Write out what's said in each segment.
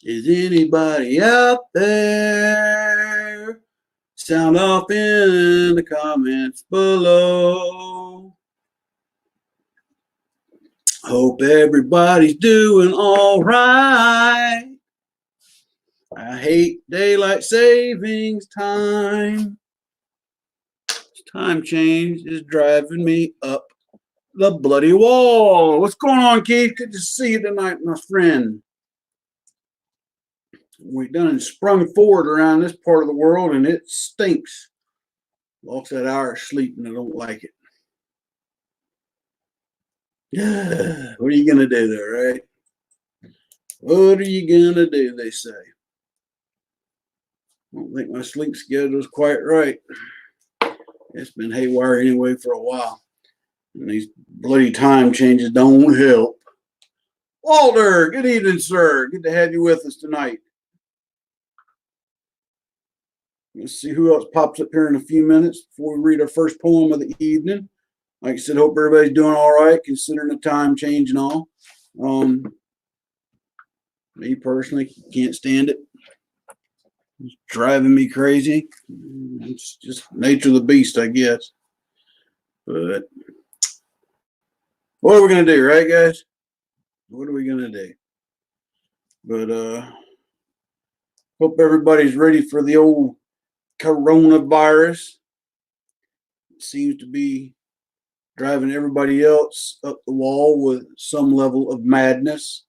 Is anybody out there? Sound off in the comments below. Hope everybody's doing all right. I hate daylight savings time. This time change is driving me up the bloody wall. What's going on, Keith? Good to see you tonight, my friend. We done sprung forward around this part of the world, and it stinks. Lost that hour of sleep, and I don't like it. What are you gonna do there, right? What are you gonna do? They say. I don't think my sleep schedule is quite right. It's been haywire anyway for a while, and these bloody time changes don't help. Walter, good evening, sir. Good to have you with us tonight. Let's see who else pops up here in a few minutes before we read our first poem of the evening. Like I said, hope everybody's doing all right, considering the time change and all. Me personally, can't stand it. It's driving me crazy. It's just nature of the beast, I guess. But what are we going to do, right, guys? What are we going to do? But hope everybody's ready for the old coronavirus. It seems to be driving everybody else up the wall with some level of madness.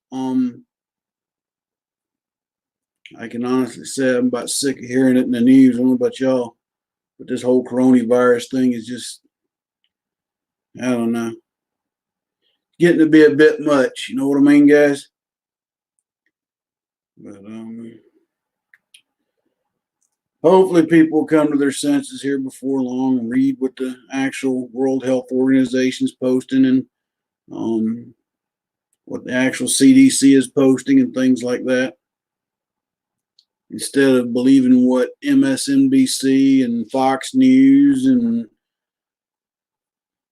I can honestly say I'm about sick of hearing it in the news. I don't know about y'all, but this whole coronavirus thing is just, I don't know, getting to be a bit much. You know what I mean, guys? But hopefully people will come to their senses here before long and read what the actual World Health Organization's posting and what the actual CDC is posting and things like that, instead of believing what MSNBC and Fox News and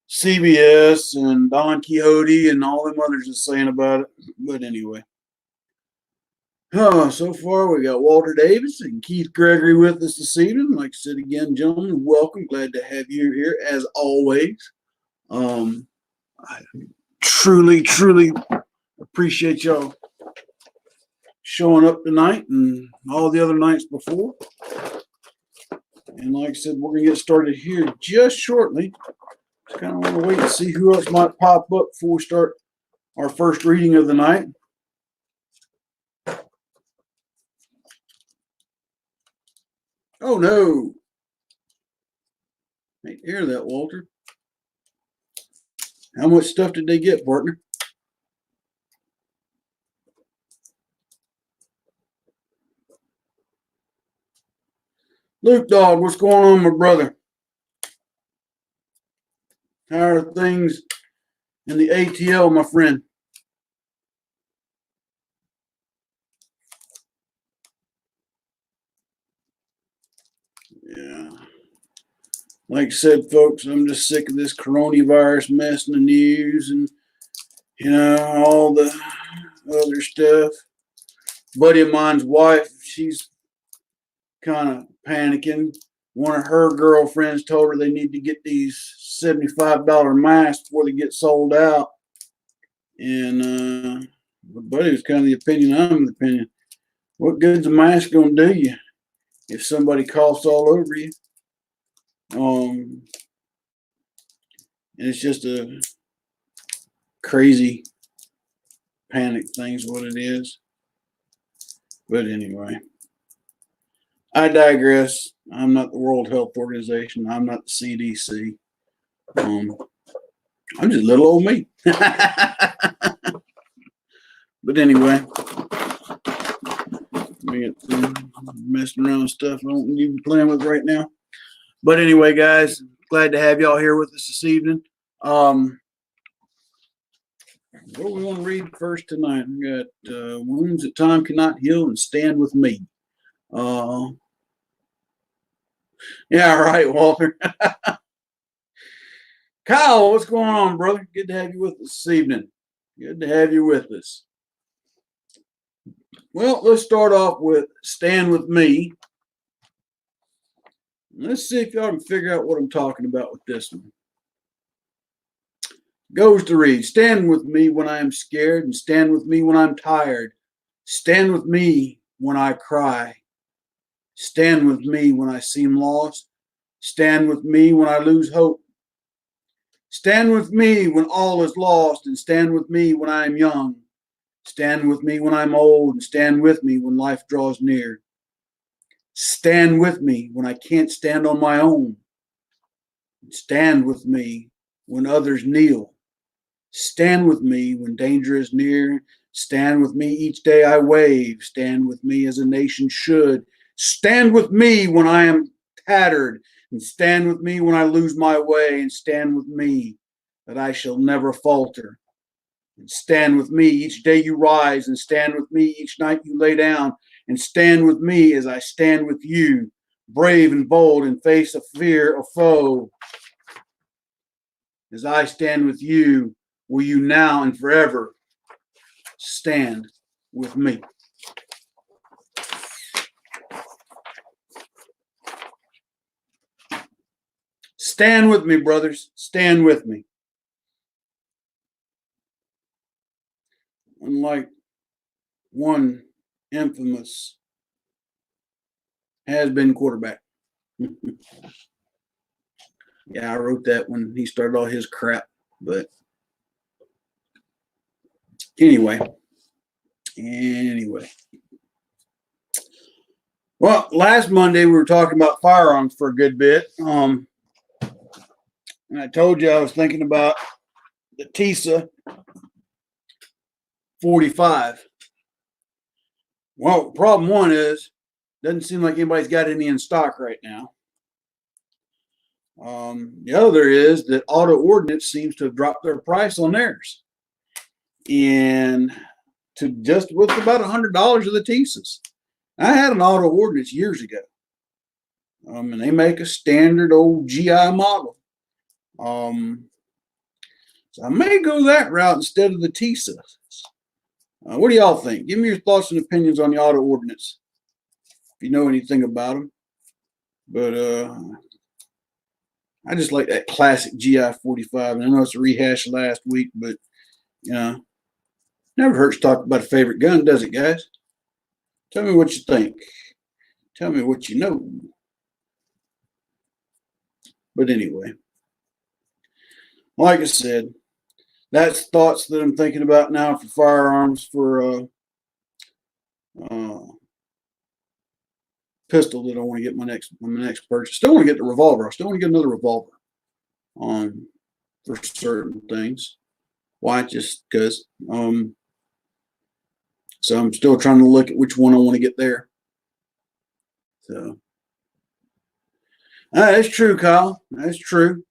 CBS and Don Quixote and all them others are saying about it. But anyway. So far, we got Walter Davis and Keith Gregory with us this evening. Like I said again, gentlemen, welcome. Glad to have you here as always. I truly appreciate y'all showing up tonight and all the other nights before. And like I said, we're going to get started here just shortly. Just kind of want to wait and see who else might pop up before we start our first reading of the night. Oh no! I hate to hear that, Walter. How much stuff did they get, partner? Luke Dog, what's going on, my brother? How are things in the ATL, my friend? Yeah. Like I said, folks, I'm just sick of this coronavirus mess in the news and, all the other stuff. A buddy of mine's wife, she's kind of panicking. One of her girlfriends told her they need to get these $75 masks before they get sold out. And my buddy was kind of the opinion, I'm the opinion. What good's a mask going to do you if somebody coughs all over you? And it's just a crazy panic thing's what it is. But anyway, I digress. I'm not the World Health Organization. I'm not the CDC. I'm just little old me. But anyway, we get messing around with stuff I don't need to be playing with right now. But anyway, guys, glad to have y'all here with us this evening. What do we want to read first tonight? We got Wounds That Time Cannot Heal and Stand With Me. Yeah, right, Walter. Kyle, what's going on, brother? Good to have you with us this evening. Good to have you with us. Well, let's start off with Stand With Me. Let's see if y'all can figure out what I'm talking about with this one. Goes to read, stand with me when I am scared, and stand with me when I'm tired. Stand with me when I cry. Stand with me when I seem lost. Stand with me when I lose hope. Stand with me when all is lost, and stand with me when I am young. Stand with me when I'm old, and stand with me when life draws near. Stand with me when I can't stand on my own. Stand with me when others kneel. Stand with me when danger is near. Stand with me each day I wave. Stand with me as a nation should. Stand with me when I am tattered. And stand with me when I lose my way. And stand with me that I shall never falter. And stand with me each day you rise. And stand with me each night you lay down. And stand with me as I stand with you, brave and bold in face of fear or foe. As I stand with you, will you now and forever stand with me? Stand with me, brothers. Stand with me. Unlike one infamous has-been quarterback. Yeah, I wrote that when he started all his crap. But anyway. Well, last Monday we were talking about firearms for a good bit. And I told you I was thinking about the TISA 45. Well, problem one is, doesn't seem like anybody's got any in stock right now. The other is that Auto Ordnance seems to have dropped their price on theirs, and to just with about $100 of the TISAs. I had an Auto Ordnance years ago, and they make a standard old GI model. So I may go that route instead of the TISAs. What do y'all think? Give me your thoughts and opinions on the Auto Ordnance, if you know anything about them. But I just like that classic GI 45. And I know it's a rehash last week, but never hurts to talk about a favorite gun, does it, guys? Tell me what you think. Tell me what you know. But anyway, like I said, that's thoughts that I'm thinking about now for firearms for pistol that I want to get my next purchase. Still want to get the revolver. I still want to get another revolver for certain things. Why? Just because. So I'm still trying to look at which one I want to get there. So that's true, Kyle. That's true.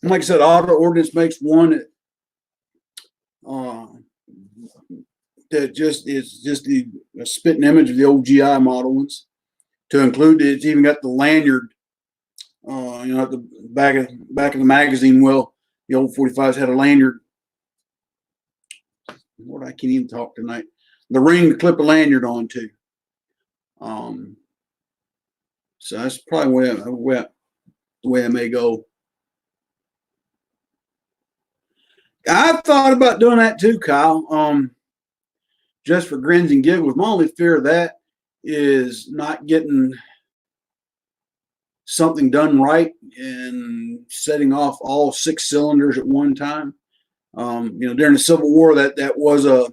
Like I said, Auto Ordnance makes one that just is just the a spitting image of the old GI model ones. To include, it's even got the lanyard. At the back of the magazine. Well, the old 45s had a lanyard. Lord, I can't even talk tonight. The ring to clip a lanyard onto. So that's probably the way I may go. I thought about doing that too, Kyle. Just for grins and giggles. My only fear of that is not getting something done right and setting off all 6 cylinders at one time. During the Civil War, that was an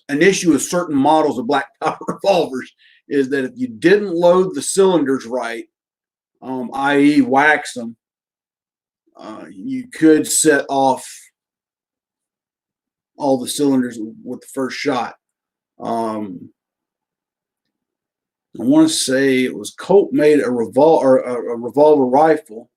issue with certain models of black powder revolvers, is that if you didn't load the cylinders right, i.e. wax them, you could set off all the cylinders with the first shot. I want to say it was Colt made a revolver rifle.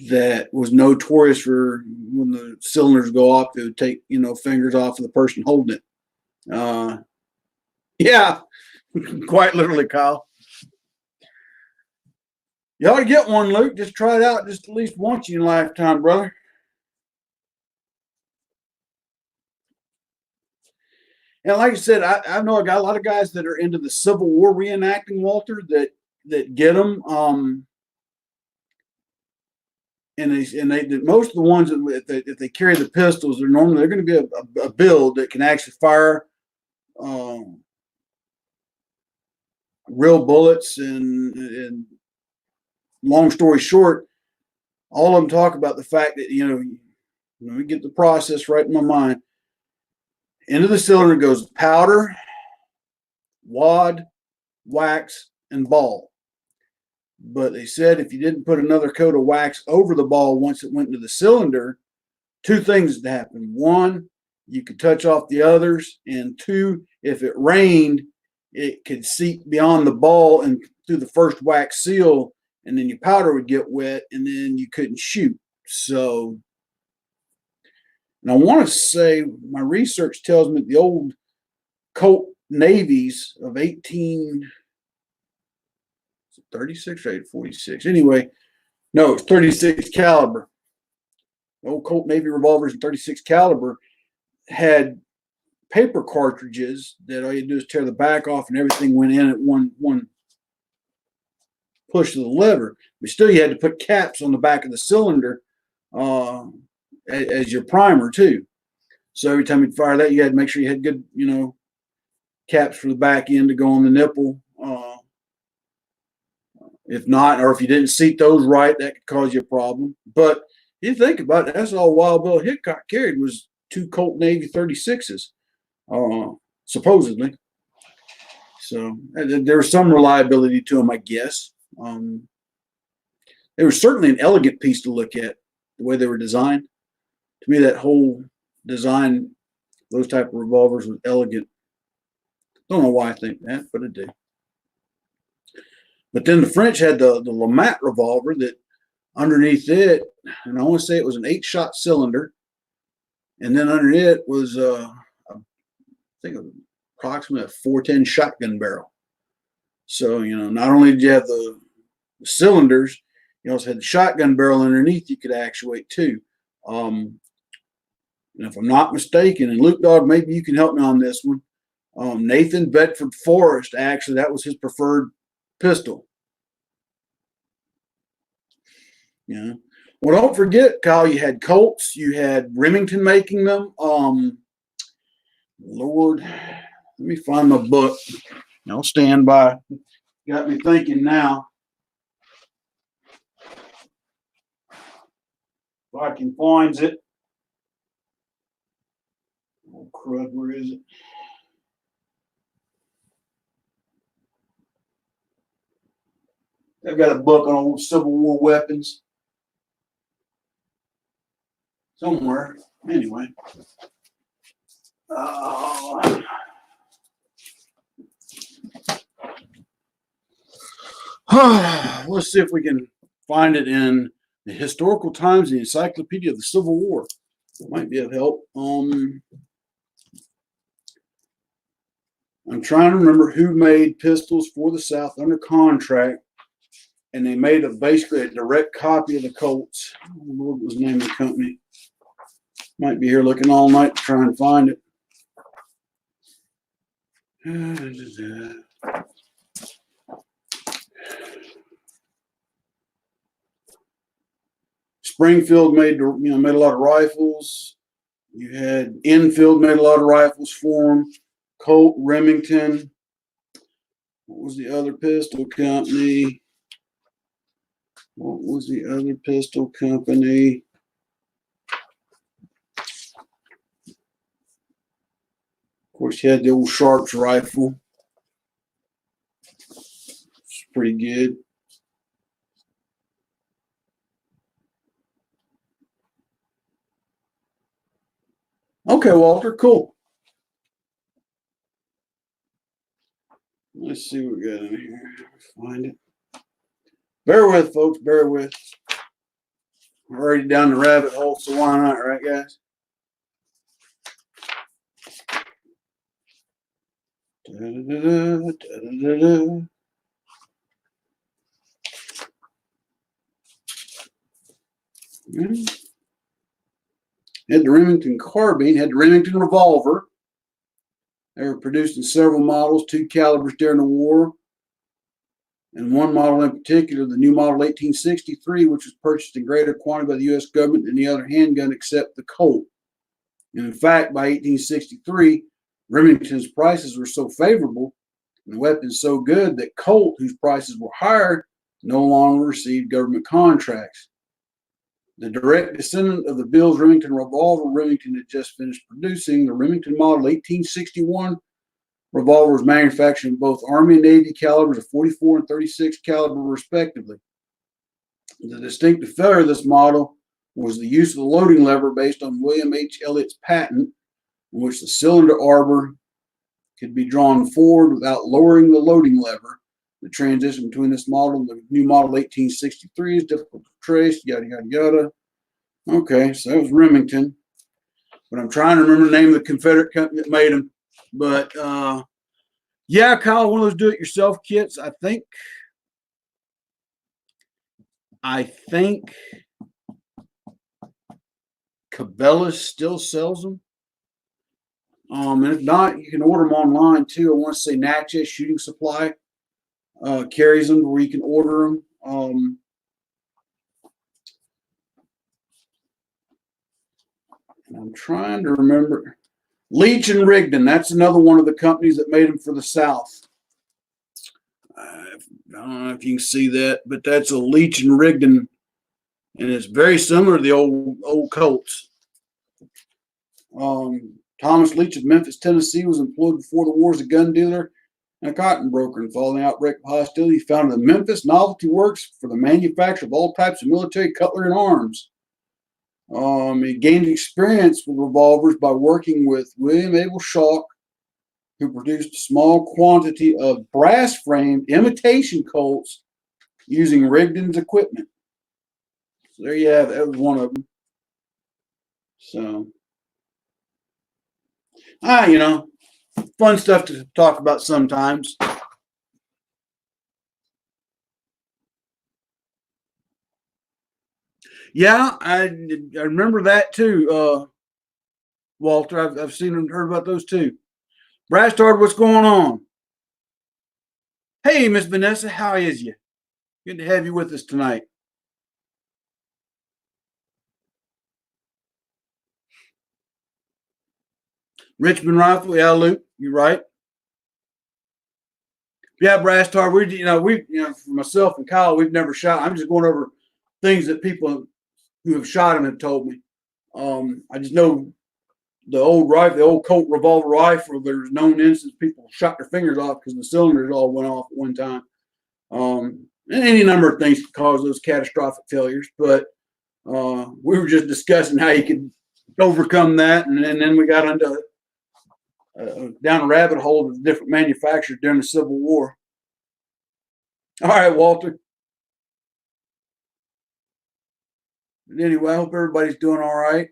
That was notorious for when the cylinders go off, it would take fingers off of the person holding it. Yeah, quite literally, Kyle. You ought to get one, Luke. Just try it out just at least once in your lifetime, brother. And like I said, I know I got a lot of guys that are into the Civil War reenacting, Walter, that get them. And most of the ones that if they carry the pistols, they're going to be a build that can actually fire um, real bullets. And long story short, all of them talk about the fact that let me get the process right in my mind. Into the cylinder goes powder, wad, wax, and ball. But they said if you didn't put another coat of wax over the ball once it went into the cylinder, two things would happen. One, you could touch off the others. And two, if it rained, it could seep beyond the ball and through the first wax seal, and then your powder would get wet, and then you couldn't shoot. So, and I want to say my research tells me the old Colt Navies of 1836 or 846. Anyway, no, it's 36 caliber. The old Colt Navy revolvers in 36 caliber had paper cartridges that all you do is tear the back off and everything went in at one push of the lever. But still, you had to put caps on the back of the cylinder as your primer too. So every time you fire that, you had to make sure you had good, caps for the back end to go on the nipple. If not, or if you didn't seat those right, that could cause you a problem. But you think about it, that's all Wild Bill Hickok carried was two Colt Navy 36s, supposedly. So there was some reliability to them, I guess. They were certainly an elegant piece to look at, the way they were designed. To me, that whole design, those type of revolvers, was elegant. Don't know why I think that, but I do. But then the French had the Lamat revolver that underneath it, and I want to say it was an 8-shot cylinder, and then under it was I think approximately a 410 shotgun barrel. So not only did you have the cylinders, you also had the shotgun barrel underneath you could actuate too. And if I'm not mistaken, and Luke Dog, maybe you can help me on this one. Nathan Bedford Forrest, actually, that was his preferred pistol. Yeah. Well, don't forget, Kyle, you had Colts, you had Remington making them. Lord, let me find my book. I'll stand by. Got me thinking now. If I can find it. Oh, crud, where is it? I've got a book on old Civil War weapons somewhere. Anyway. Let's see if we can find it in the Historical Times, the Encyclopedia of the Civil War. It might be of help. I'm trying to remember who made pistols for the South under contract, and they made basically a direct copy of the Colts. What was the name of the company? Might be here looking all night to try and find it. Springfield made a lot of rifles. You had Enfield made a lot of rifles for them. Colt, Remington. What was the other pistol company? Of course, you had the old Sharps rifle. It's pretty good. Okay, Walter, cool. Let's see what we got in here. Find it. Bear with, folks. Bear with. We're already down the rabbit hole, so why not, right, guys? Da-da-da-da, da-da-da-da. Had the Remington carbine, had the Remington revolver. They were produced in several models, 2 calibers during the war. And one model in particular, the new model 1863, which was purchased in greater quantity by the U.S. government than the other handgun except the Colt. And in fact, by 1863, Remington's prices were so favorable and the weapons so good that Colt, whose prices were higher, no longer received government contracts. The direct descendant of the Bill's Remington revolver Remington had just finished producing, the Remington Model 1861 revolver was manufactured in both Army and Navy calibers of 44 and 36 caliber respectively. The distinctive feature of this model was the use of the loading lever based on William H. Elliott's patent, in which the cylinder arbor could be drawn forward without lowering the loading lever. The transition between this model and the new model 1863 is difficult to trace, yada, yada, yada. Okay, so that was Remington. But I'm trying to remember the name of the Confederate company that made them. But, yeah, Kyle, one of those do-it-yourself kits, I think Cabela's still sells them. And if not, you can order them online too. I want to say Natchez Shooting Supply carries them where you can order them. And I'm trying to remember. Leach and Rigdon, that's another one of the companies that made them for the South. I don't know if you can see that, but that's a Leach and Rigdon, and it's very similar to the old Colts. Thomas Leach of Memphis, Tennessee, was employed before the war as a gun dealer and a cotton broker. And following the outbreak of hostility, he founded the Memphis Novelty Works for the manufacture of all types of military cutlery and arms. He gained experience with revolvers by working with William Abel Schalk, who produced a small quantity of brass-framed imitation Colts using Rigdon's equipment. So there you have it. That was one of them. So, fun stuff to talk about sometimes. Yeah, I remember that too, Walter. I've seen and heard about those too. Brastard, what's going on? Hey, Miss Vanessa, how is you? Good to have you with us tonight. Richmond rifle, yeah, Luke, you're right. Yeah, Brastard, for myself and Kyle, we've never shot. I'm just going over things that people who have shot him have told me. I just know the old rifle, the old Colt revolver rifle, there's known instances people shot their fingers off because the cylinders all went off at one time. And any number of things could cause those catastrophic failures. But we were just discussing how you could overcome that. And then we got into down a rabbit hole of different manufacturers during the Civil War. All right, Walter. But anyway, I hope everybody's doing all right.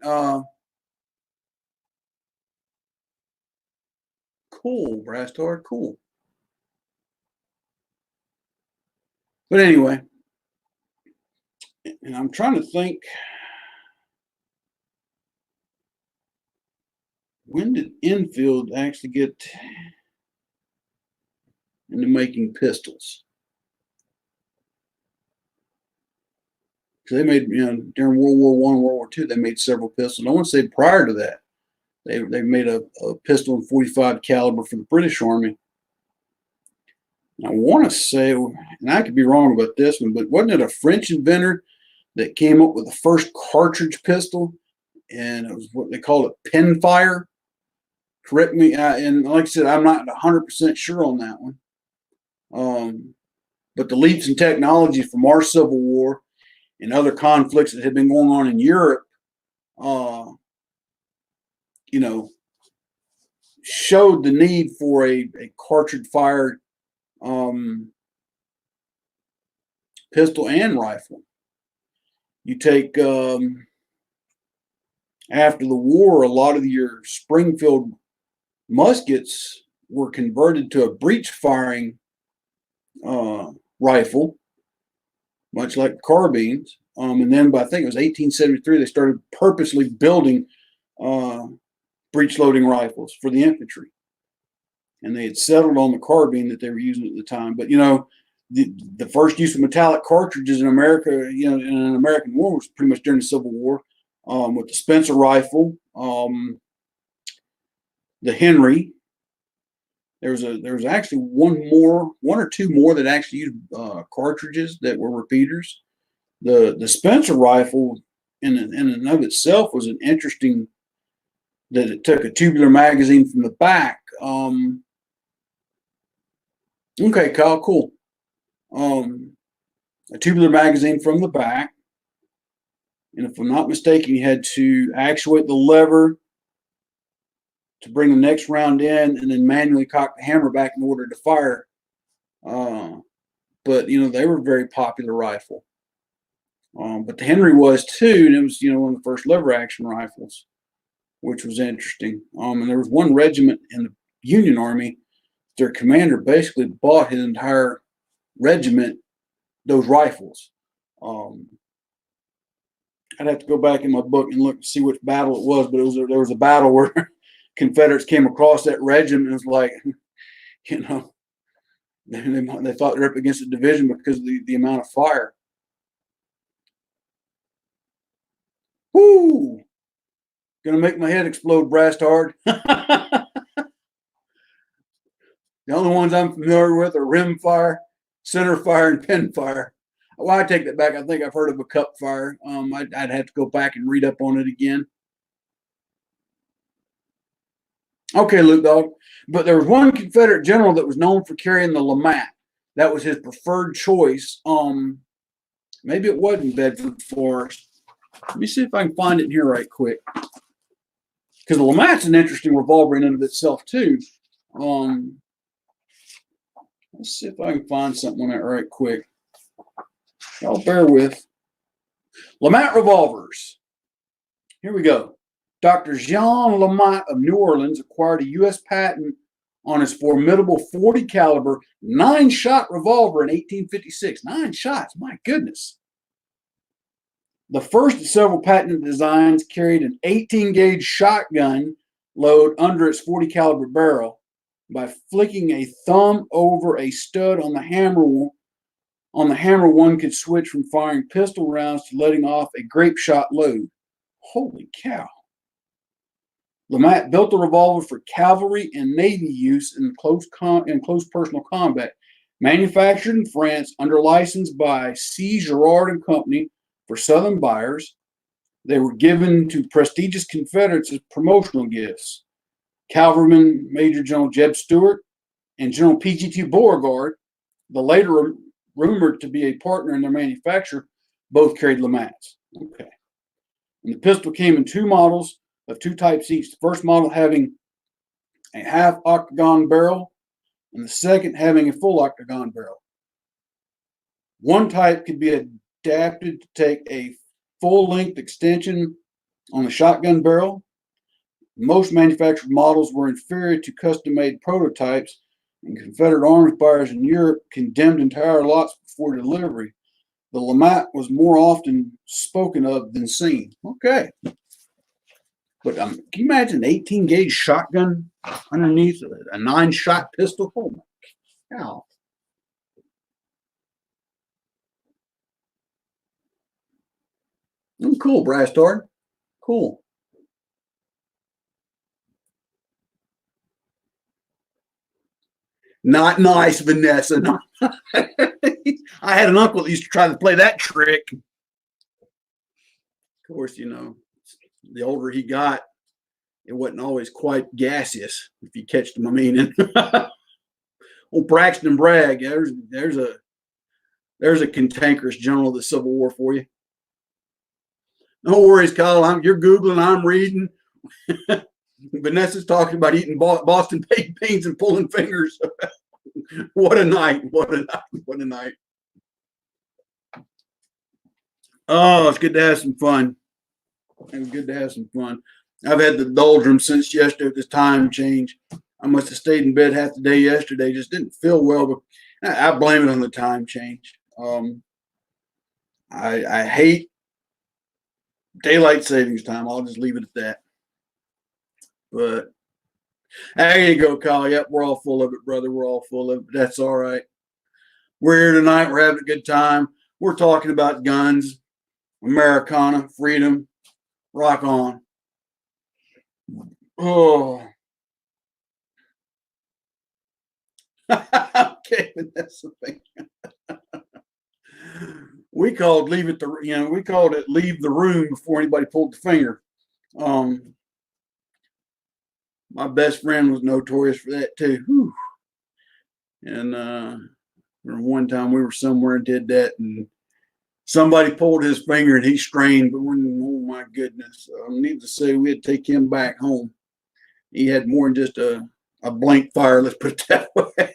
Cool, Brastard, cool. But anyway, and I'm trying to think, when did Enfield actually get into making pistols? Because they made, during World War I, World War II, they made several pistols. I want to say prior to that, they made a pistol in 45 caliber for the British Army. I want to say, and I could be wrong about this one, but wasn't it a French inventor that came up with the first cartridge pistol? And it was what they called it, pinfire. Correct me. And like I said, I'm not 100% sure on that one. But the leaps in technology from our Civil War and other conflicts that had been going on in Europe, showed the need for a cartridge-fired pistol and rifle. You take after the war, a lot of your Springfield muskets were converted to a breech-firing rifle, much like carbines. And then by, I think it was 1873, they started purposely building breech loading rifles for the infantry. And they had settled on the carbine that they were using at the time. But, the first use of metallic cartridges in America, in an American war was pretty much during the Civil War, with the Spencer rifle, the Henry. There was actually one or two more that actually used cartridges that were repeaters. The Spencer rifle in and of itself was an interesting, that it took a tubular magazine from the back. Okay, Kyle, cool. A tubular magazine from the back, and if I'm not mistaken, you had to actuate the lever to bring the next round in, and then manually cock the hammer back in order to fire. But they were a very popular rifle. But the Henry was too, and it was one of the first lever action rifles, which was interesting. And there was one regiment in the Union Army. Their commander basically bought his entire regiment those rifles. I'd have to go back in my book and look and see which battle it was, but there was a battle where Confederates came across that regiment, and it was like, they thought they were up against a division because of the amount of fire. Whoo! Gonna make my head explode, brass hard. The only ones I'm familiar with are rim fire, center fire, and pin fire. Well, I take that back. I think I've heard of a cup fire. I'd have to go back and read up on it again. Okay, Luke Dog. But there was one Confederate general that was known for carrying the Lamat. That was his preferred choice. Maybe it wasn't Bedford Forest. Let me see if I can find it here right quick. Because the Lamat's an interesting revolver in and of itself, too. Let's see if I can find something on that right quick. Y'all bear with. Lamat revolvers. Here we go. Dr. Jean Lamat of New Orleans acquired a U.S. patent on his formidable 40 caliber 9-shot revolver in 1856. 9 shots, my goodness. The first of several patented designs carried an 18-gauge shotgun load under its 40 caliber barrel. By flicking a thumb over a stud on the hammer, one could switch from firing pistol rounds to letting off a grape shot load. Holy cow. Lamat built the revolver for cavalry and navy use in close personal combat. Manufactured in France under license by C. Girard and Company for Southern buyers, they were given to prestigious Confederates as promotional gifts. Cavalryman Major General Jeb Stuart and General P.G.T. Beauregard, the later rumored to be a partner in their manufacture, both carried Lamats. Okay. And the pistol came in two models of two types each. The first model having a half octagon barrel, and the second having a full octagon barrel. One type could be adapted to take a full-length extension on the shotgun barrel. Most manufactured models were inferior to custom-made prototypes, and Confederate arms buyers in Europe condemned entire lots before delivery. The Lamat was more often spoken of than seen. Okay. But can you imagine an 18-gauge shotgun underneath a 9-shot pistol? Oh, my cow. Oh, cool, brass tard. Cool. Not nice, Vanessa. Not I had an uncle that used to try to play that trick. Of course, the older he got, it wasn't always quite gaseous, if you catch my meaning. Old Braxton Bragg, there's a cantankerous general of the Civil War for you. No worries, Kyle. You're Googling, I'm reading. Vanessa's talking about eating Boston baked beans and pulling fingers. What a night. What a night. What a night. Oh, it's good to have some fun. It's good to have some fun. I've had the doldrums since yesterday with this time change. I must have stayed in bed half the day yesterday. Just didn't feel well, but I blame it on the time change. I hate daylight savings time. I'll just leave it at that. But there you go, Kyle. Yep, we're all full of it, brother. We're all full of it. That's all right. We're here tonight. We're having a good time. We're talking about guns, Americana, freedom. Rock on. Oh. Okay, that's the thing. We called it leave the room before anybody pulled the finger. Um, my best friend was notorious for that too. Whew. And one time we were somewhere and did that, and somebody pulled his finger and he strained. But oh my goodness! Needless to say, we had to take him back home. He had more than just a blank fire. Let's put it that way.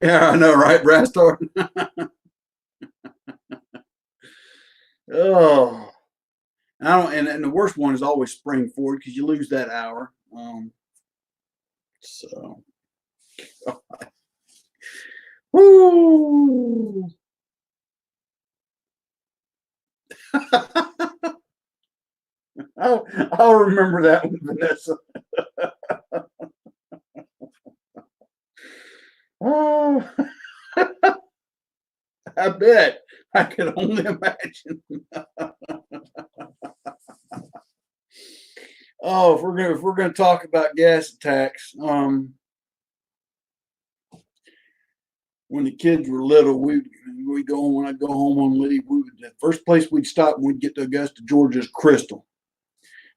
Yeah, I know, right, Brastar? Oh, I don't. And the worst one is always spring forward because you lose that hour. So, woo. I'll remember that one, Vanessa. Oh, I bet. I could only imagine. Oh, if we're gonna talk about gas attacks, when the kids were little, we go home when I go home on leave. The first place we'd stop when we'd get to Augusta, Georgia, is Crystal.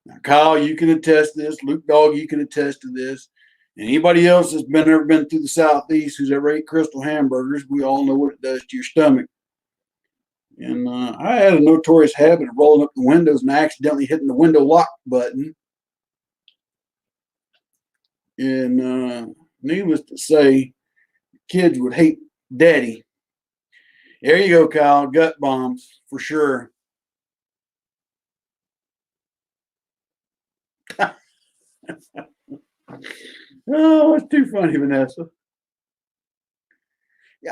Now, Kyle, you can attest to this. Luke Dog, you can attest to this. Anybody else that's ever been through the Southeast who's ever ate Crystal hamburgers, we all know what it does to your stomach. And I had a notorious habit of rolling up the windows and accidentally hitting the window lock button. And needless to say, kids would hate daddy. There you go, Kyle. Gut bombs for sure. Oh, it's too funny, Vanessa.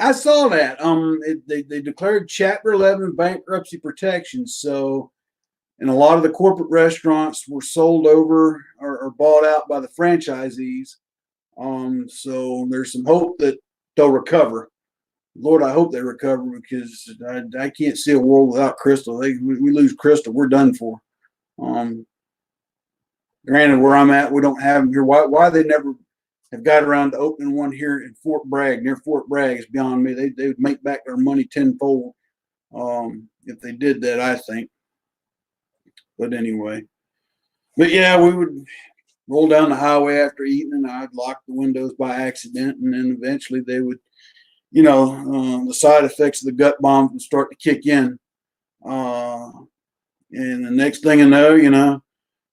I saw that. They declared Chapter 11 bankruptcy protection. So, and a lot of the corporate restaurants were sold over or bought out by the franchisees. So there's some hope that they'll recover. Lord, I hope they recover because I can't see a world without Crystal. We lose Crystal, we're done for. Granted, where I'm at, we don't have them here. Why they never have got around to opening one here in Fort Bragg, near Fort Bragg, is beyond me. They would make back their money tenfold if they did that, I think. But anyway, but yeah, we would roll down the highway after eating, and I'd lock the windows by accident, and then eventually they would, the side effects of the gut bomb would start to kick in. And the next thing I know,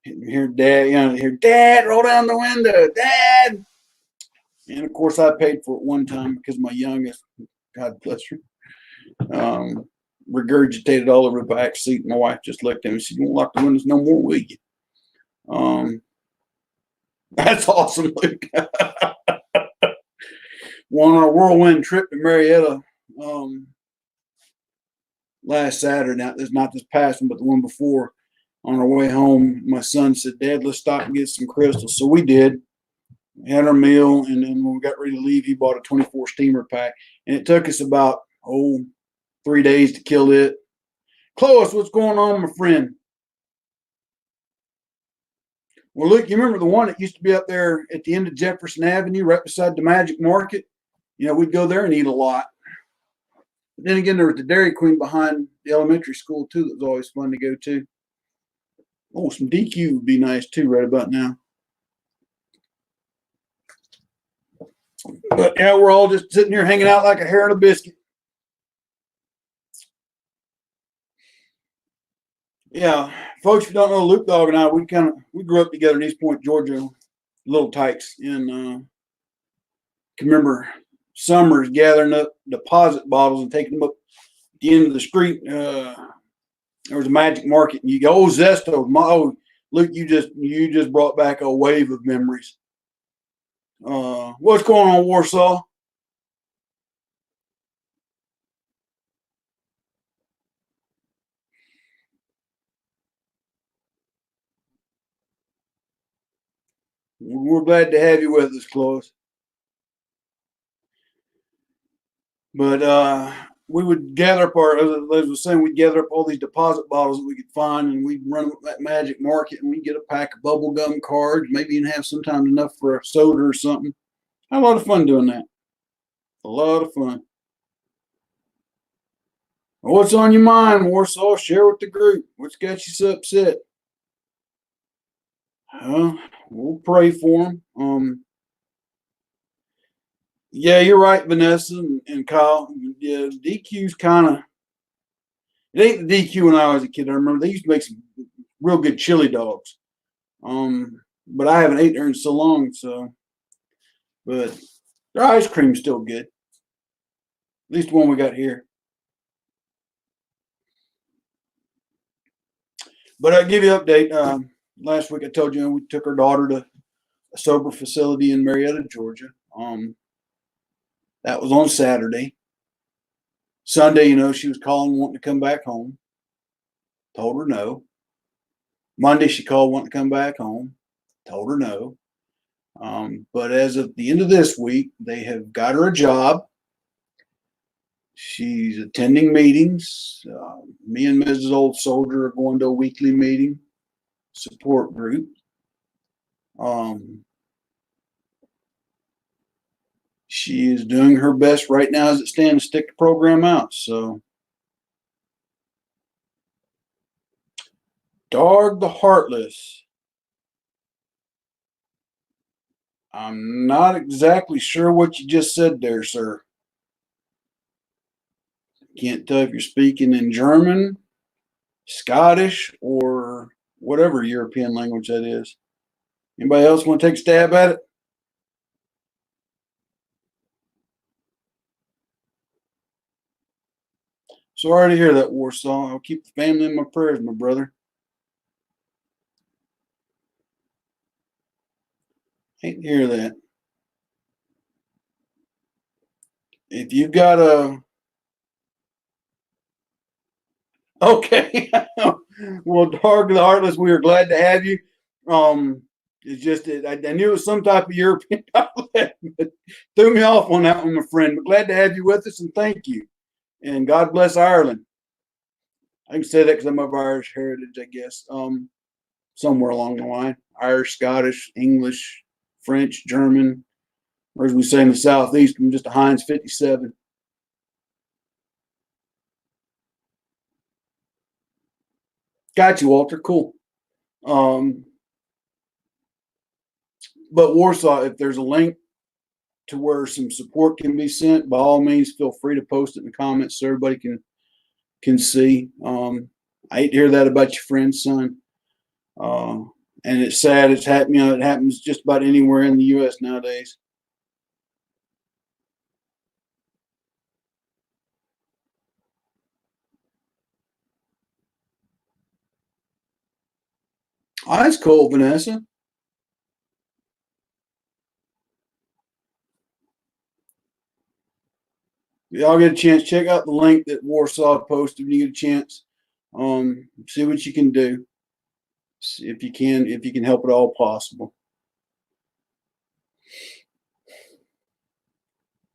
hear Dad, roll down the window, Dad. And of course, I paid for it one time because my youngest, God bless her, regurgitated all over the back seat. My wife just looked at me and said, "You won't lock the windows no more, will you?" That's awesome, Luke. On our whirlwind trip to Marietta last Saturday, not this past one, but the one before, on our way home, my son said, "Dad, let's stop and get some crystals." So we did. We had our meal, and then when we got ready to leave, he bought a 24 steamer pack, and it took us about 3 days to kill it. Clovis, what's going on, my friend? Well, look, you remember the one that used to be up there at the end of Jefferson Avenue, right beside the Magic Market? We'd go there and eat a lot. But then again, there was the Dairy Queen behind the elementary school, too, that was always fun to go to. Oh, some DQ would be nice, too, right about now. But yeah, we're all just sitting here hanging out like a hair on a biscuit. Yeah, folks, if you don't know, Luke Dog and I, we grew up together in East Point, Georgia, little tykes, and can remember summers gathering up deposit bottles and taking them up the end of the street. There was a Magic Market, and you go, Zesto. Luke, you just brought back a wave of memories. What's going on, Warsaw? we're glad to have you with us, Clovis. But we would gather up our, as I was saying, we'd gather up all these deposit bottles that we could find, and we'd run that magic market, and we'd get a pack of bubble gum cards, maybe even have sometimes enough for a soda or something. Had a lot of fun doing that. A lot of fun. What's on your mind, Warsaw? Share with the group. What's got you so upset? We'll pray for them. Yeah, you're right, Vanessa and Kyle. Yeah, DQ's kind of, it ain't the DQ when I was a kid. I remember they used to make some real good chili dogs. But I haven't ate there in so long, so, but their ice cream's still good. At least the one we got here. But I'll give you an update. Last week I told you we took our daughter to a sober facility in Marietta, Georgia. That was on Saturday. Sunday, she was calling, wanting to come back home. Told her no. Monday, she called, wanting to come back home. Told her no. But as of the end of this week, they have got her a job. She's attending meetings. Me and Mrs. Old Soldier are going to a weekly meeting, support group. She is doing her best right now as it stands to stick the program out. So, Dog the Heartless. I'm not exactly sure what you just said there, sir. Can't tell if you're speaking in German, Scottish, or whatever European language that is. Anybody else want to take a stab at it? Sorry to hear that, Warsaw. I'll keep the family in my prayers, my brother. Hate to hear that. If you've got a okay, well, Dark the Heartless, we are glad to have you. It's just I knew it was some type of European dialect, but threw me off on that one, my friend. But glad to have you with us, and thank you. And God bless Ireland. I can say that because I'm of Irish heritage, I guess. Somewhere along the line, Irish, Scottish, English, French, German, or as we say in the Southeast, I'm just a Heinz 57. Got you, Walter. Cool. Um, but Warsaw, if there's a link to where some support can be sent, by all means, feel free to post it in the comments so everybody can see. I hate to hear that about your friend's son. And it's sad. It's happening. It happens just about anywhere in the U.S. nowadays. Oh, that's cool, Vanessa. Y'all get a chance, check out the link that Warsaw posted when you get a chance. See what you can do. See if you can help at all possible.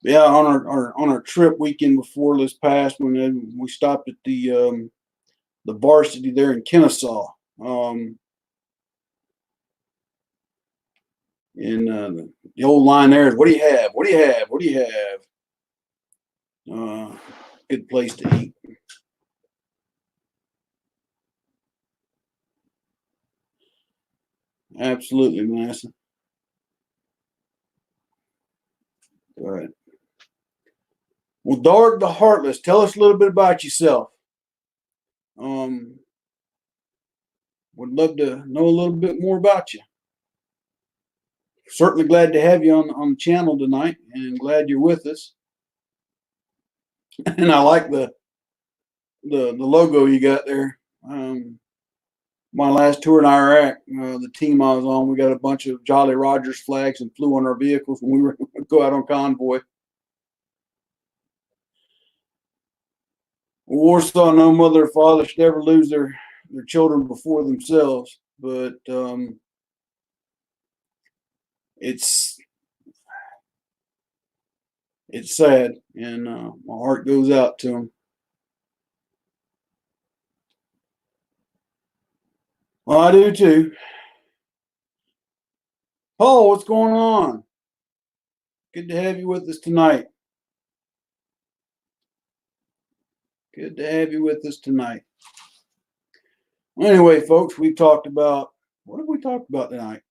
Yeah, on our trip weekend before this past, when we stopped at the varsity there in Kennesaw. And the old line there is, "What do you have? What do you have? What do you have?" Good place to eat. Absolutely, Vanessa. All right. Well, Dark the Heartless, tell us a little bit about yourself. Um, would love to know a little bit more about you. Certainly glad to have you on the channel tonight, and glad you're with us. And I like the logo you got there. My last tour in Iraq, the team I was on, we got a bunch of Jolly Rogers flags and flew on our vehicles when we were go out on convoy. Warsaw, no mother or father should ever lose their children before themselves. But it's sad, and my heart goes out to them. Well, I do too. Paul, what's going on? Good to have you with us tonight. Good to have you with us tonight. Well, anyway, folks, we talked about, what have we talked about tonight?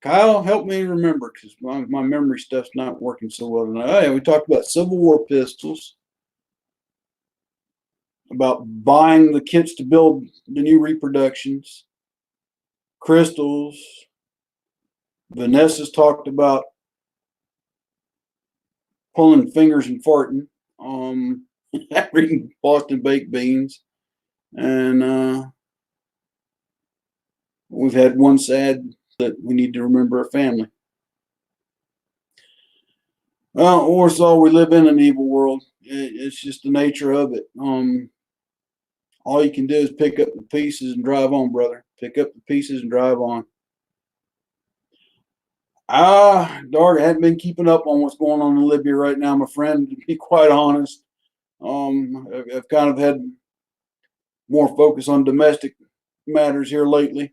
Kyle, help me remember, because my memory stuff's not working so well tonight. Oh, yeah, we talked about Civil War pistols, about buying the kits to build the new reproductions, crystals. Vanessa's talked about pulling fingers and farting, eating Boston baked beans, and we've had one sad that we need to remember a family. Well, Warsaw, we live in an evil world. It's just the nature of it. All you can do is pick up the pieces and drive on, brother. Pick up the pieces and drive on. Dog, I haven't been keeping up on what's going on in Libya right now, my friend, to be quite honest. I've kind of had more focus on domestic matters here lately.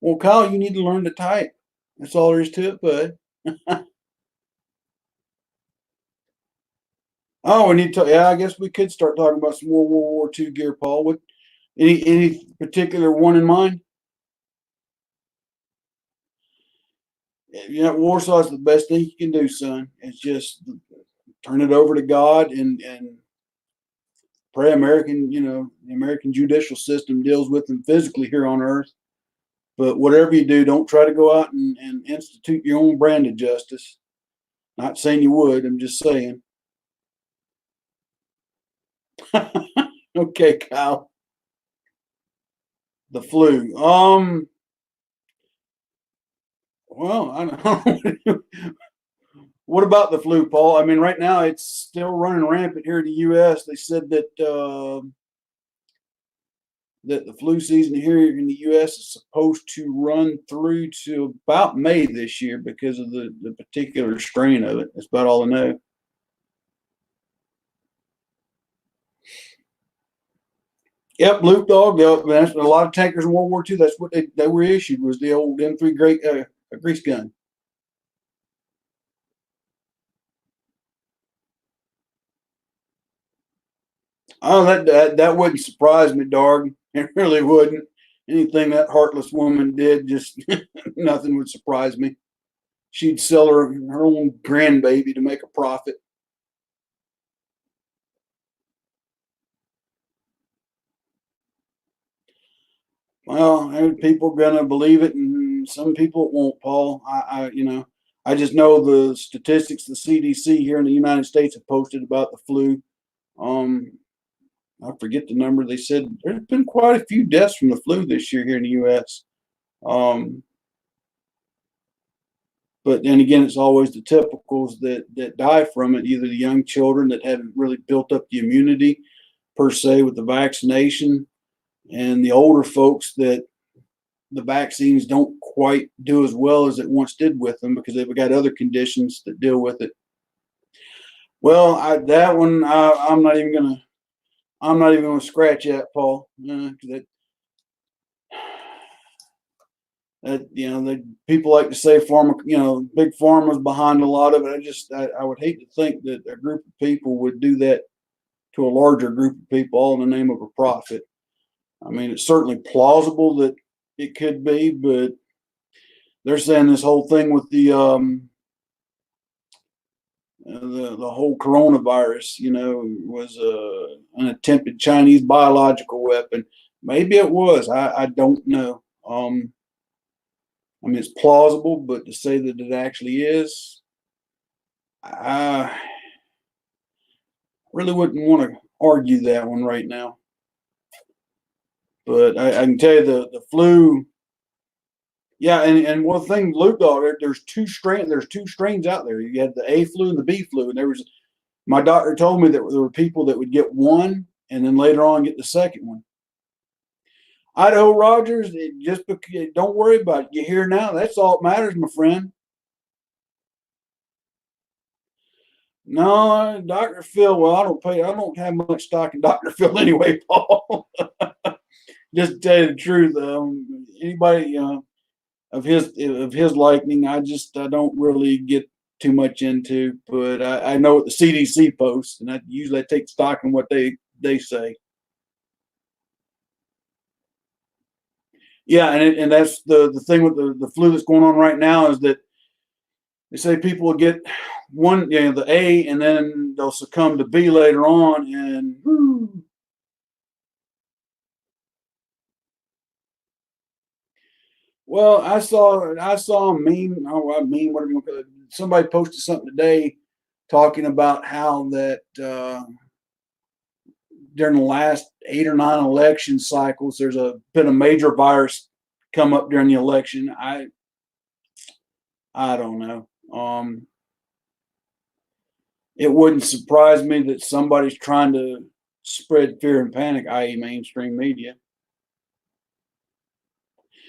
Well, Kyle, you need to learn to type. That's all there is to it, bud. Oh, we need to. Yeah, I guess we could start talking about some more World War II gear, Paul. What? Any particular one in mind? You know, Warsaw is the best thing you can do, son. It's just turn it over to God and pray American. You know, the American judicial system deals with them physically here on Earth. But whatever you do, don't try to go out and institute your own brand of justice. Not saying you would. I'm just saying. Okay, Kyle. The flu. Well, I don't know. What about the flu, Paul? I mean, right now it's still running rampant here in the U.S. They said that that the flu season here in the U.S. is supposed to run through to about May this year because of the particular strain of it. That's about all I know. Yep, Luke Dog. Yep, that's a lot of tankers in World War II. That's what they were issued, was the old M3 great grease gun. Oh, that wouldn't surprise me, dog. It really wouldn't. Anything that heartless woman did, just nothing would surprise me. She'd sell her own grandbaby to make a profit. Well, people are gonna believe it, and some people won't. Paul, I just know the statistics the CDC here in the United States have posted about the flu. Um, I forget the number. They said there's been quite a few deaths from the flu this year here in the U.S. Um, but then again, it's always the typicals that die from it. Either the young children that haven't really built up the immunity per se with the vaccination, and the older folks that the vaccines don't quite do as well as it once did with them because they've got other conditions that deal with it. Well, that one I'm not even gonna scratch at, Paul. That the people like to say pharma, big pharma's behind a lot of it. I would hate to think that a group of people would do that to a larger group of people all in the name of a profit. I mean, it's certainly plausible that it could be, but they're saying this whole thing with the whole coronavirus, was an attempted Chinese biological weapon. Maybe it was. I don't know. I mean, it's plausible, but to say that it actually is, I really wouldn't want to argue that one right now. But I can tell you the flu. Yeah, and one thing, Luke, there's two strains out there. You had the A flu and the B flu, and my doctor told me that there were people that would get one and then later on get the second one. Idaho Rogers, don't worry about it. You're here now. That's all that matters, my friend. No, Dr. Phil. Well, I don't have much stock in Dr. Phil anyway, Paul. Just to tell you the truth, anybody of his liking, I don't really get too much into. But I know what the CDC posts, and I usually take stock in what they say. Yeah, and that's the thing with the flu that's going on right now is that they say people will get one, the A, and then they'll succumb to B later on, and whew. Well, I saw a meme. Oh, a meme. Whatever you want to call it. Somebody posted something today talking about how that during the last 8 or 9 election cycles, there's been a major virus come up during the election. I don't know. It wouldn't surprise me that somebody's trying to spread fear and panic, i.e., mainstream media.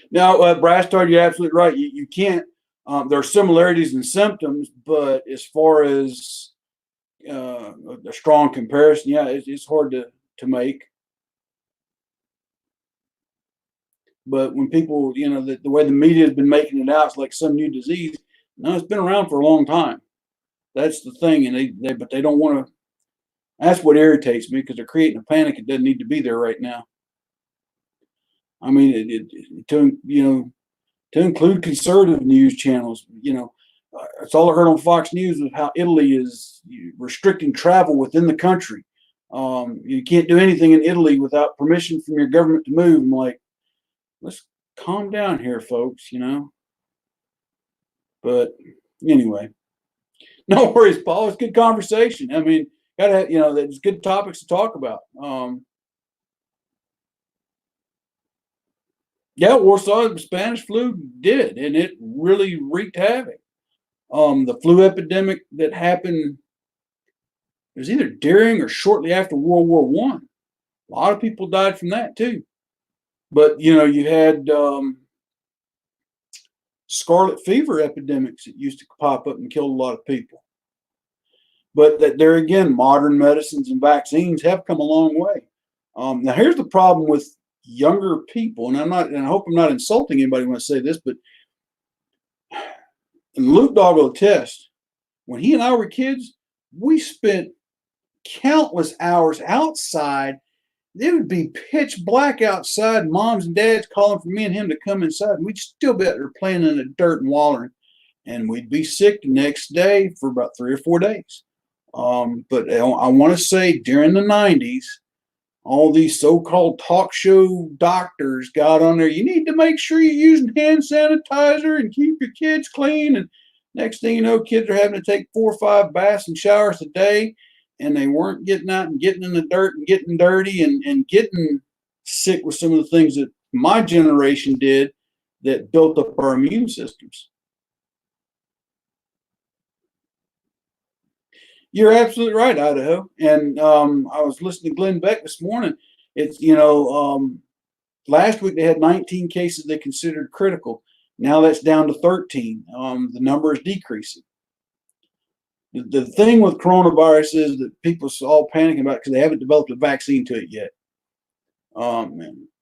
Now, Brastard, you're absolutely right. You can't. There are similarities in symptoms, but as far as a strong comparison, yeah, it's hard to make. But when people, the way the media has been making it out, it's like some new disease. No, it's been around for a long time. That's the thing, and but they don't want to. That's what irritates me because they're creating a panic. It doesn't need to be there right now. I mean, to include conservative news channels. That's all I heard on Fox News was how Italy is restricting travel within the country. You can't do anything in Italy without permission from your government to move. I'm like, let's calm down here, folks. But anyway, no worries, Paul. It's good conversation. I mean, gotta there's good topics to talk about. Yeah, Warsaw, the Spanish flu did, and it really wreaked havoc. The flu epidemic that happened, it was either during or shortly after World War One. A lot of people died from that too. But you had scarlet fever epidemics that used to pop up and kill a lot of people. But that there again, modern medicines and vaccines have come a long way. Now here's the problem with younger people, and I hope I'm not insulting anybody when I say this, but and Luke Dog will attest, when he and I were kids, we spent countless hours outside. It would be pitch black outside. Moms and dads calling for me and him to come inside. And we'd still be out there playing in the dirt and wallering. And we'd be sick the next day for about 3 or 4 days. But I want to say during the 90s, all these so-called talk show doctors got on there. You need to make sure you're using hand sanitizer and keep your kids clean. And next thing you know, kids are having to take 4 or 5 baths and showers a day, and they weren't getting out and getting in the dirt and getting dirty and getting sick with some of the things that my generation did that built up our immune systems. You're absolutely right, Idaho. And I was listening to Glenn Beck this morning. It's last week they had 19 cases they considered critical. Now that's down to 13. The number is decreasing. The thing with coronavirus is that people are all panicking about it because they haven't developed a vaccine to it yet.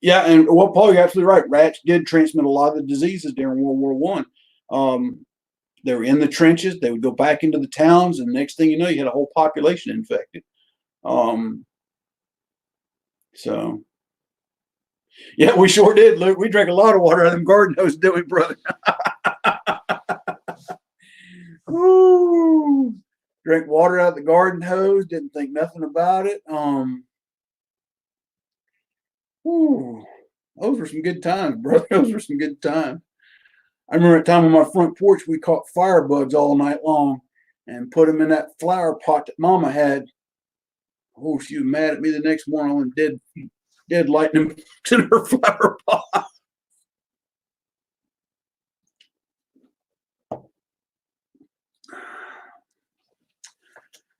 Yeah, and well, Paul, you're absolutely right. Rats did transmit a lot of the diseases during World War One. They were in the trenches. They would go back into the towns, and next thing you know, you had a whole population infected. So yeah, we sure did, Luke. We drank a lot of water out of them garden hoses, didn't we, brother? Woo! Drank water out of the garden hose. Didn't think nothing about it. Woo, those were some good times, brother. Those were some good times. I remember a time on my front porch, we caught firebugs all night long and put them in that flower pot that Mama had. Oh, she was mad at me the next morning when dead lightning in her flower pot.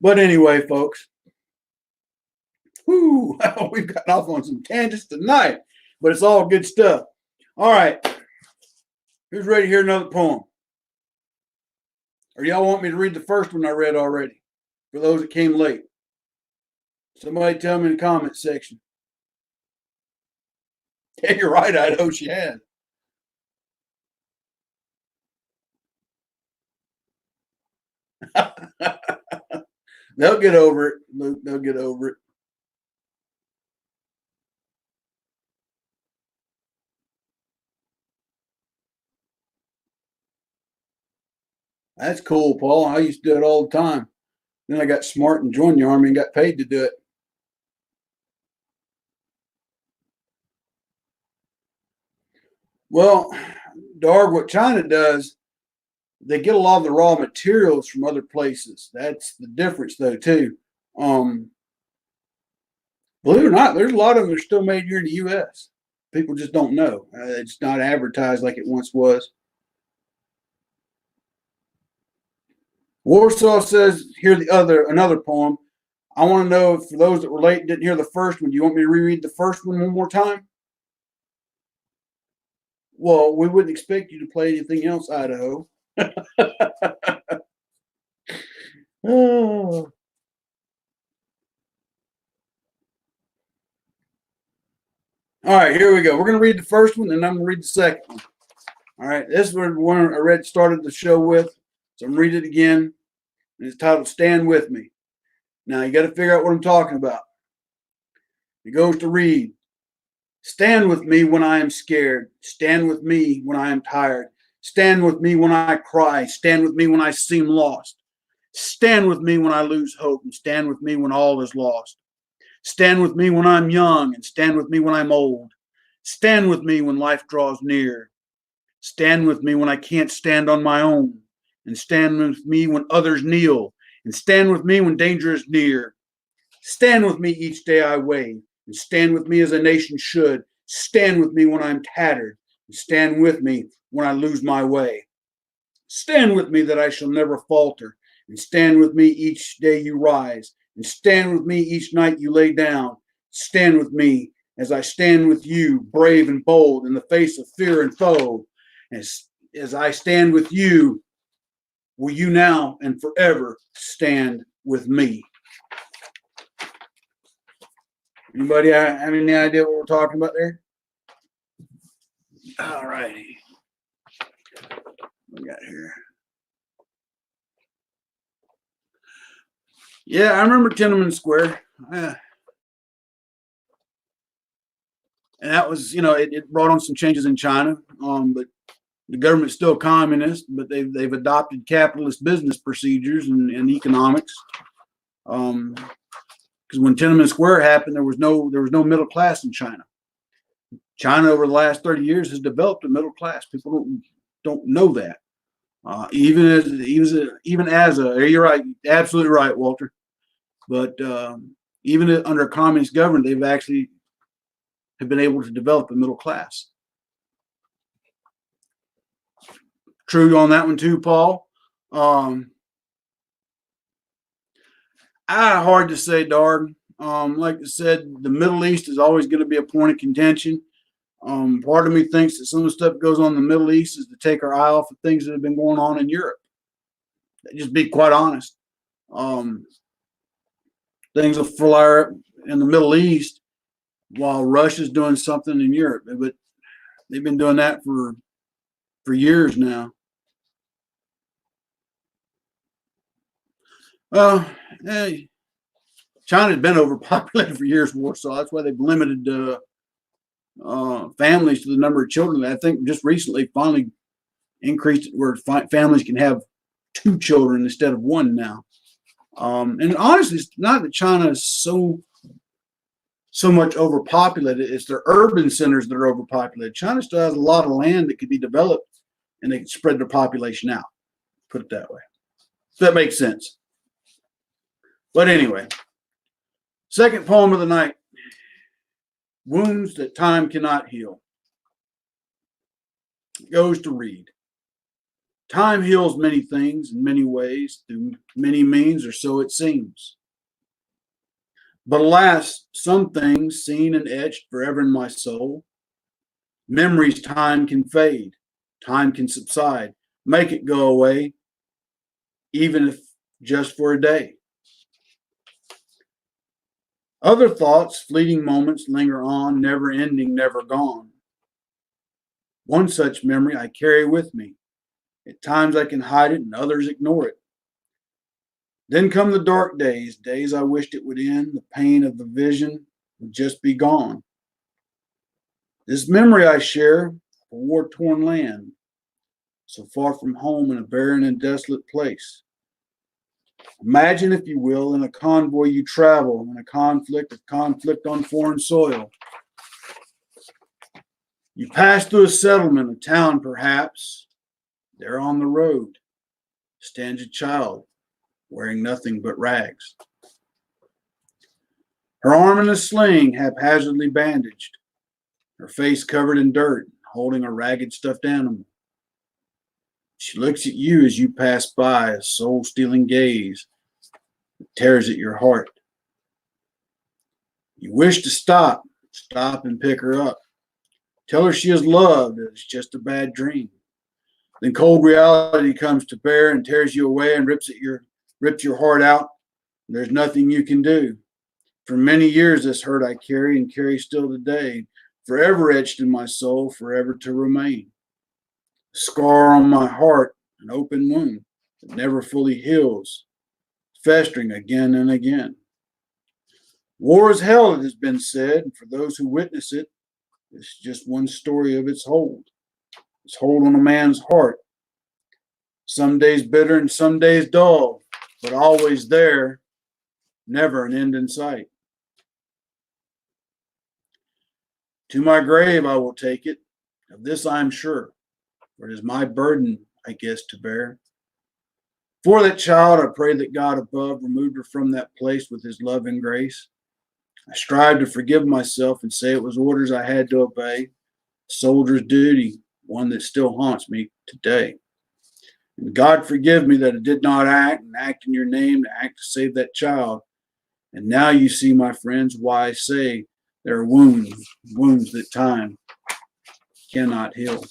But anyway, folks, whew, we've gotten off on some tangents tonight. But it's all good stuff. All right. Who's ready to hear another poem? Or y'all want me to read the first one I read already? For those that came late. Somebody tell me in the comment section. Yeah, you're right, Idaho. She has. They'll get over it, Luke. They'll get over it. That's cool, Paul. I used to do it all the time. Then I got smart and joined the Army and got paid to do it. Well, Darg, what China does, they get a lot of the raw materials from other places. That's the difference, though, too. Believe it or not, there's a lot of them that are still made here in the U.S. People just don't know. It's not advertised like it once was. Warsaw says, hear another poem. I want to know if for those that were late and didn't hear the first one, do you want me to reread the first one more time? Well, we wouldn't expect you to play anything else, Idaho. Oh. All right, here we go. We're going to read the first one, and I'm going to read the second one. All right, this is the one I started the show with, so I'm going to read it again. And it's titled Stand With Me. Now, you got to figure out what I'm talking about. It goes to read, stand with me when I am scared. Stand with me when I am tired. Stand with me when I cry. Stand with me when I seem lost. Stand with me when I lose hope, and stand with me when all is lost. Stand with me when I'm young, and stand with me when I'm old. Stand with me when life draws near. Stand with me when I can't stand on my own, and stand with me when others kneel, and stand with me when danger is near. Stand with me each day I wave, and stand with me as a nation should. Stand with me when I'm tattered, and stand with me when I lose my way. Stand with me that I shall never falter, and stand with me each day you rise, and stand with me each night you lay down. Stand with me as I stand with you, brave and bold, in the face of fear and foe. As I stand with you, will you now and forever stand with me? Anybody have any idea what we're talking about there? All righty. What we got here? Yeah, I remember Tiananmen Square. And that was, it brought on some changes in China. But the government's still communist, but they've adopted capitalist business procedures and economics. Because when Tiananmen Square happened, there was no middle class in China. China over the last 30 years has developed a middle class. People don't know that. Even as you're right, absolutely right, Walter. But even under a communist government, they've actually have been able to develop a middle class. True on that one too, Paul. Hard to say, Darg. Like I said, the Middle East is always going to be a point of contention. Part of me thinks that some of the stuff that goes on in the Middle East is to take our eye off of things that have been going on in Europe. Just be quite honest. Things will flare in the Middle East while Russia's doing something in Europe. But they've been doing that for years now. Well, China's been overpopulated for years, Warsaw. That's why they've limited families to the number of children. I think just recently finally increased where families can have 2 children instead of 1 now. And honestly, it's not that China is so much overpopulated. It's their urban centers that are overpopulated. China still has a lot of land that could be developed, and they can spread their population out. Put it that way. So that makes sense. But anyway, second poem of the night, Wounds That Time Cannot Heal. It goes to read. Time heals many things in many ways, through many means, or so it seems. But alas, some things seen and etched forever in my soul Memories time can fade, time can subside, make it go away, even if just for a day. Other thoughts, fleeting moments linger on, never ending, never gone. One such memory I carry with me. At times I can hide it and others ignore it. Then come the dark days, days I wished it would end, the pain of the vision would just be gone. This memory I share of a war-torn land, so far from home in a barren and desolate place. Imagine, if you will, in a convoy you travel, in a conflict on foreign soil. You pass through a settlement, a town perhaps. There on the road stands a child wearing nothing but rags. Her arm in a sling, haphazardly bandaged, her face covered in dirt, holding a ragged stuffed animal. She looks at you as you pass by, a soul-stealing gaze that tears at your heart. You wish to stop and pick her up. Tell her she is loved, that it's just a bad dream. Then cold reality comes to bear and tears you away and rips your heart out. There's nothing you can do. For many years this hurt I carry and carry still today, forever etched in my soul, forever to remain. A scar on my heart, an open wound that never fully heals, festering again and again. War is hell, it has been said, and for those who witness it, it's just one story of its hold on a man's heart. Some days bitter and some days dull, but always there, never an end in sight. To my grave I will take it, of this I am sure, for it is my burden, I guess, to bear. For that child, I pray that God above removed her from that place with his love and grace. I strive to forgive myself and say it was orders I had to obey, a soldier's duty, one that still haunts me today. And God forgive me that I did not act in your name, to act to save that child. And now you see, my friends, why I say there are wounds that time cannot heal.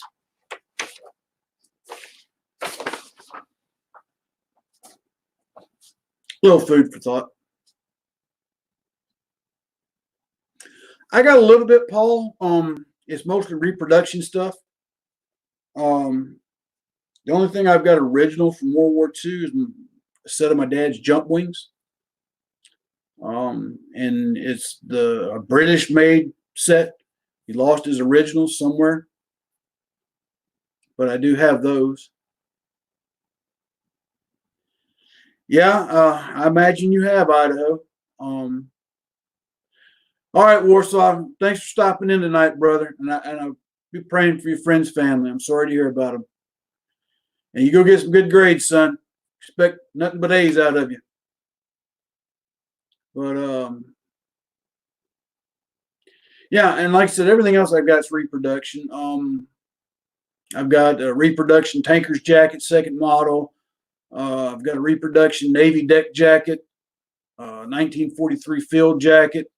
Little food for thought. I got a little bit, Paul. It's mostly reproduction stuff. The only thing I've got original from World War II is a set of my dad's jump wings. And it's a British-made set. He lost his original somewhere, but I do have those. Yeah, I imagine you have, Idaho. All right, Warsaw. Thanks for stopping in tonight, brother. And I'll be praying for your friend's family. I'm sorry to hear about them. And you go get some good grades, son. Expect nothing but A's out of you. But yeah, and like I said, everything else I've got is reproduction. I've got a reproduction tanker's jacket, second model. I've got a reproduction Navy deck jacket, 1943 field jacket.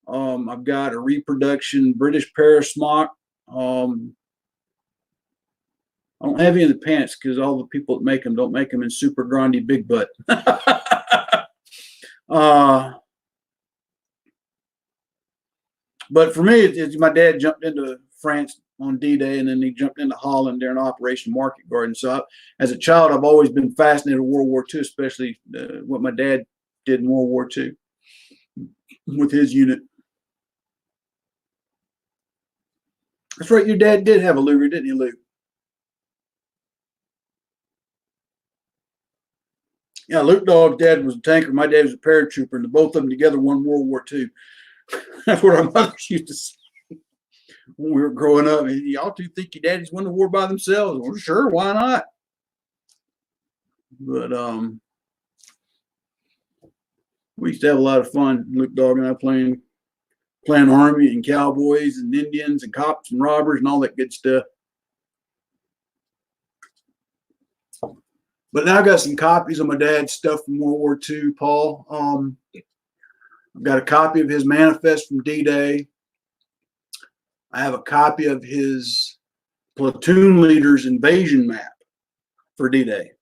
I've got a reproduction British Paris smock. I don't have any of the pants because all the people that make them don't make them in super grande big butt. But for me, it's my dad jumped into France on D-Day, and then he jumped into Holland during Operation Market Garden. So as a child, I've always been fascinated with World War II, especially what my dad did in World War II with his unit. That's right, your dad did have a Luger, didn't he, Luke? Yeah, Luke Dog's dad was a tanker. My dad was a paratrooper, and both of them together won World War II. That's what our mothers used to say when we were growing up. Y'all two think your daddies won the war by themselves? Well, sure, why not? But we used to have a lot of fun, Luke Dog and I, playing Army and cowboys and Indians and cops and robbers and all that good stuff. But now I've got some copies of my dad's stuff from World War II, Paul. I've got a copy of his manifest from D-Day. I have a copy of his platoon leader's invasion map for D-Day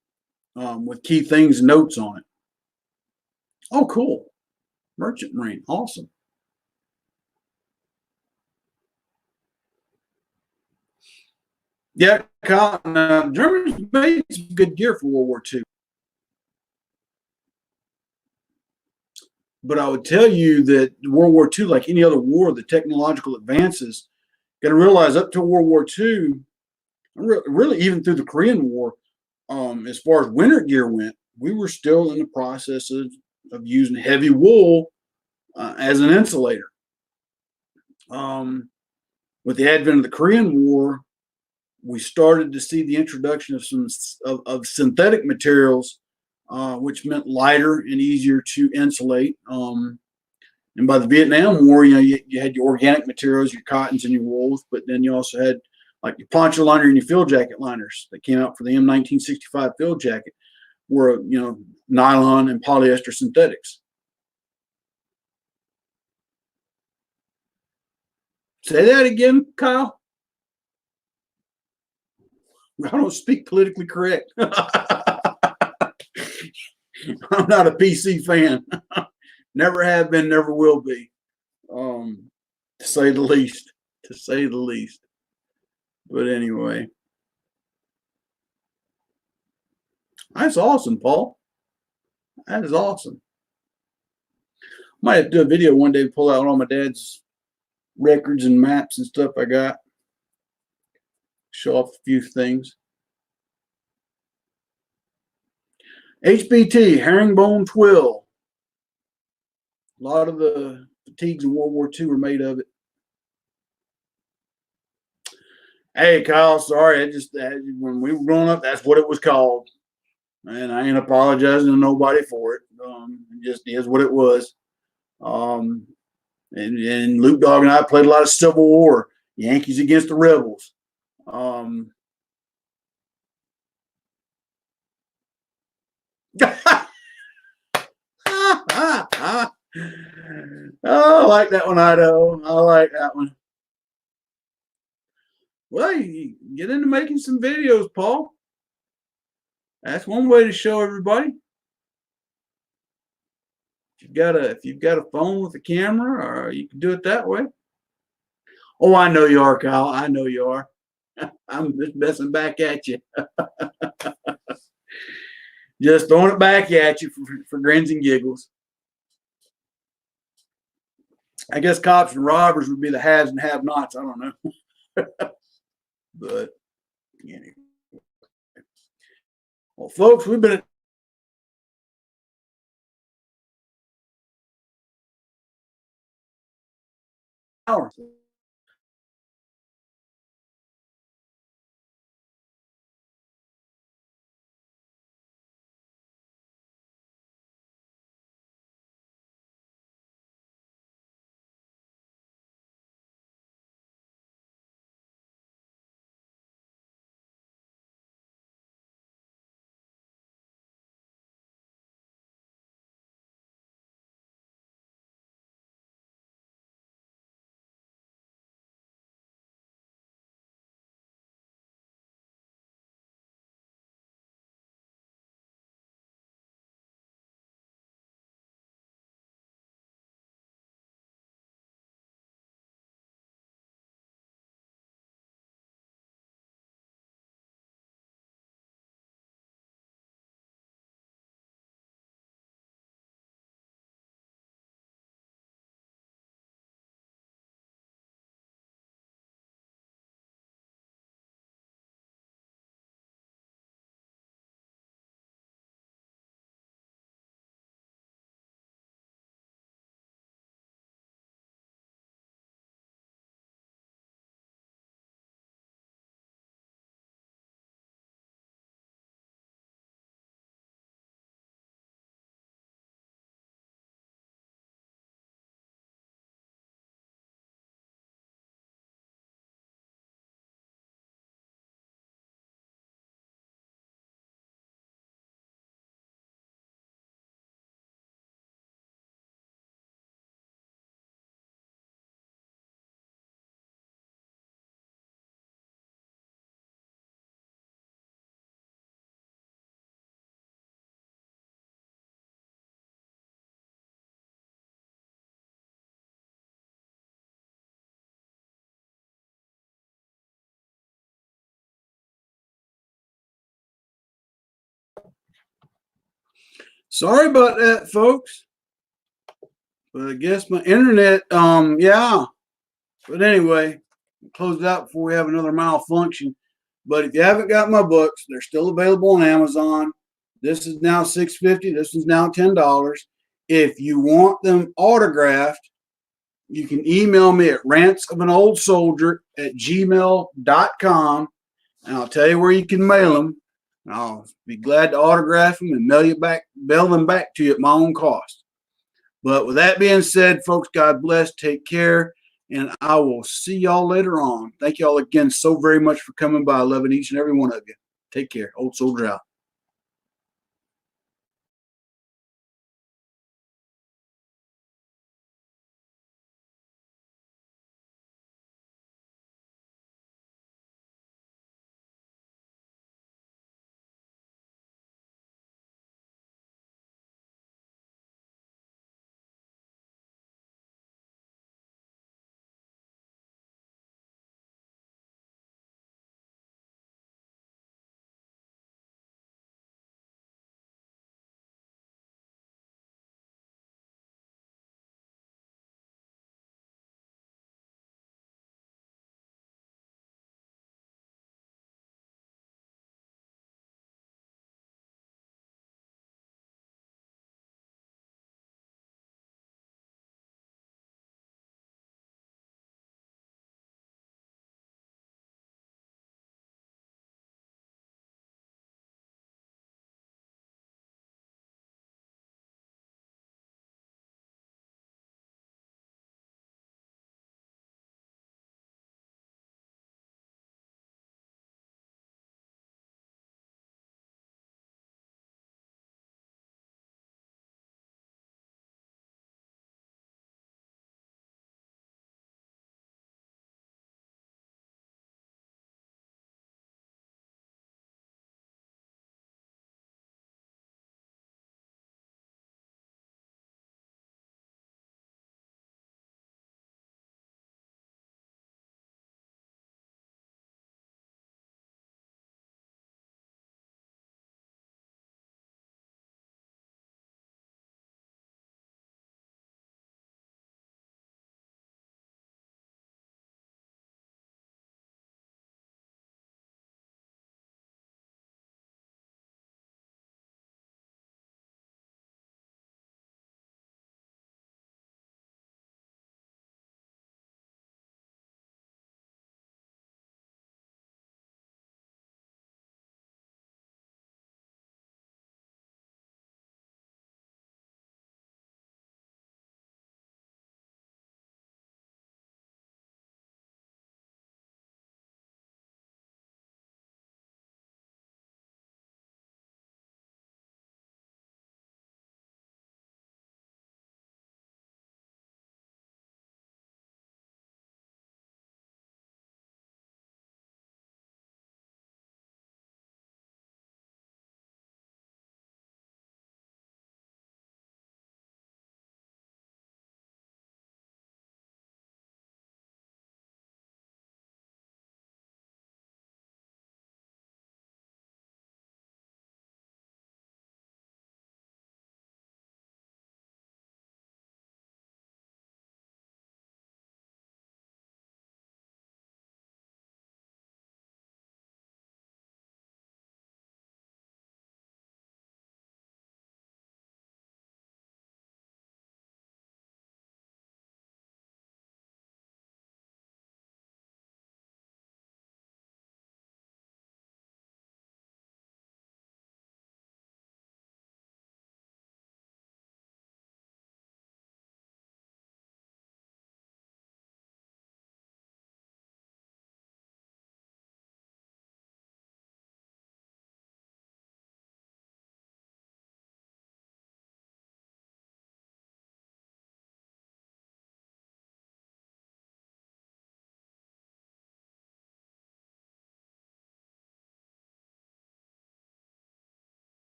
with key things and notes on it. Oh, cool. Merchant Marine. Awesome. Yeah, Germans made some good gear for World War II. But I would tell you that World War II, like any other war, the technological advances, got to realize up to World War II, really even through the Korean War, as far as winter gear went, we were still in the process of using heavy wool as an insulator. With the advent of the Korean War, we started to see the introduction of some of synthetic materials, which meant lighter and easier to insulate. And by the Vietnam War, you had your organic materials, your cottons and your wools, but then you also had like your poncho liner and your field jacket liners that came out for the M1965 field jacket were, nylon and polyester synthetics. Say that again, Kyle. I don't speak politically correct. I'm not a PC fan. Never have been, never will be. To say the least. To say the least. But anyway, that's awesome, Paul. That is awesome. Might have to do a video one day to pull out all my dad's records and maps and stuff I got. Show off a few things. HBT, herringbone twill. A lot of the fatigues in World War II were made of it. Hey, Kyle, sorry. When we were growing up, that's what it was called. And I ain't apologizing to nobody for it. It just is what it was. And Luke Dog and I played a lot of Civil War, Yankees against the Rebels. Oh, I like that one, Idaho. I like that one. Well, you get into making some videos, Paul. That's one way to show everybody. If you've got a phone with a camera, or you can do it that way. Oh, I know you are, Kyle. I know you are. I'm just messing back at you. Just throwing it back at you for grins and giggles. I guess cops and robbers would be the haves and have-nots. I don't know. But anyway. Well, folks, we've been hour. Sorry about that, folks. But I guess my internet, yeah. But anyway, we'll close it out before we have another malfunction. But if you haven't got my books, they're still available on Amazon. This is now $6.50. This is now $10. If you want them autographed, you can email me at rantsofanoldsoldier@gmail.com, and I'll tell you where you can mail them. And I'll be glad to autograph them and mail them back to you at my own cost. But with that being said, folks, God bless. Take care. And I will see y'all later on. Thank y'all again so very much for coming by. Loving each and every one of you. Take care. Old Soldier out.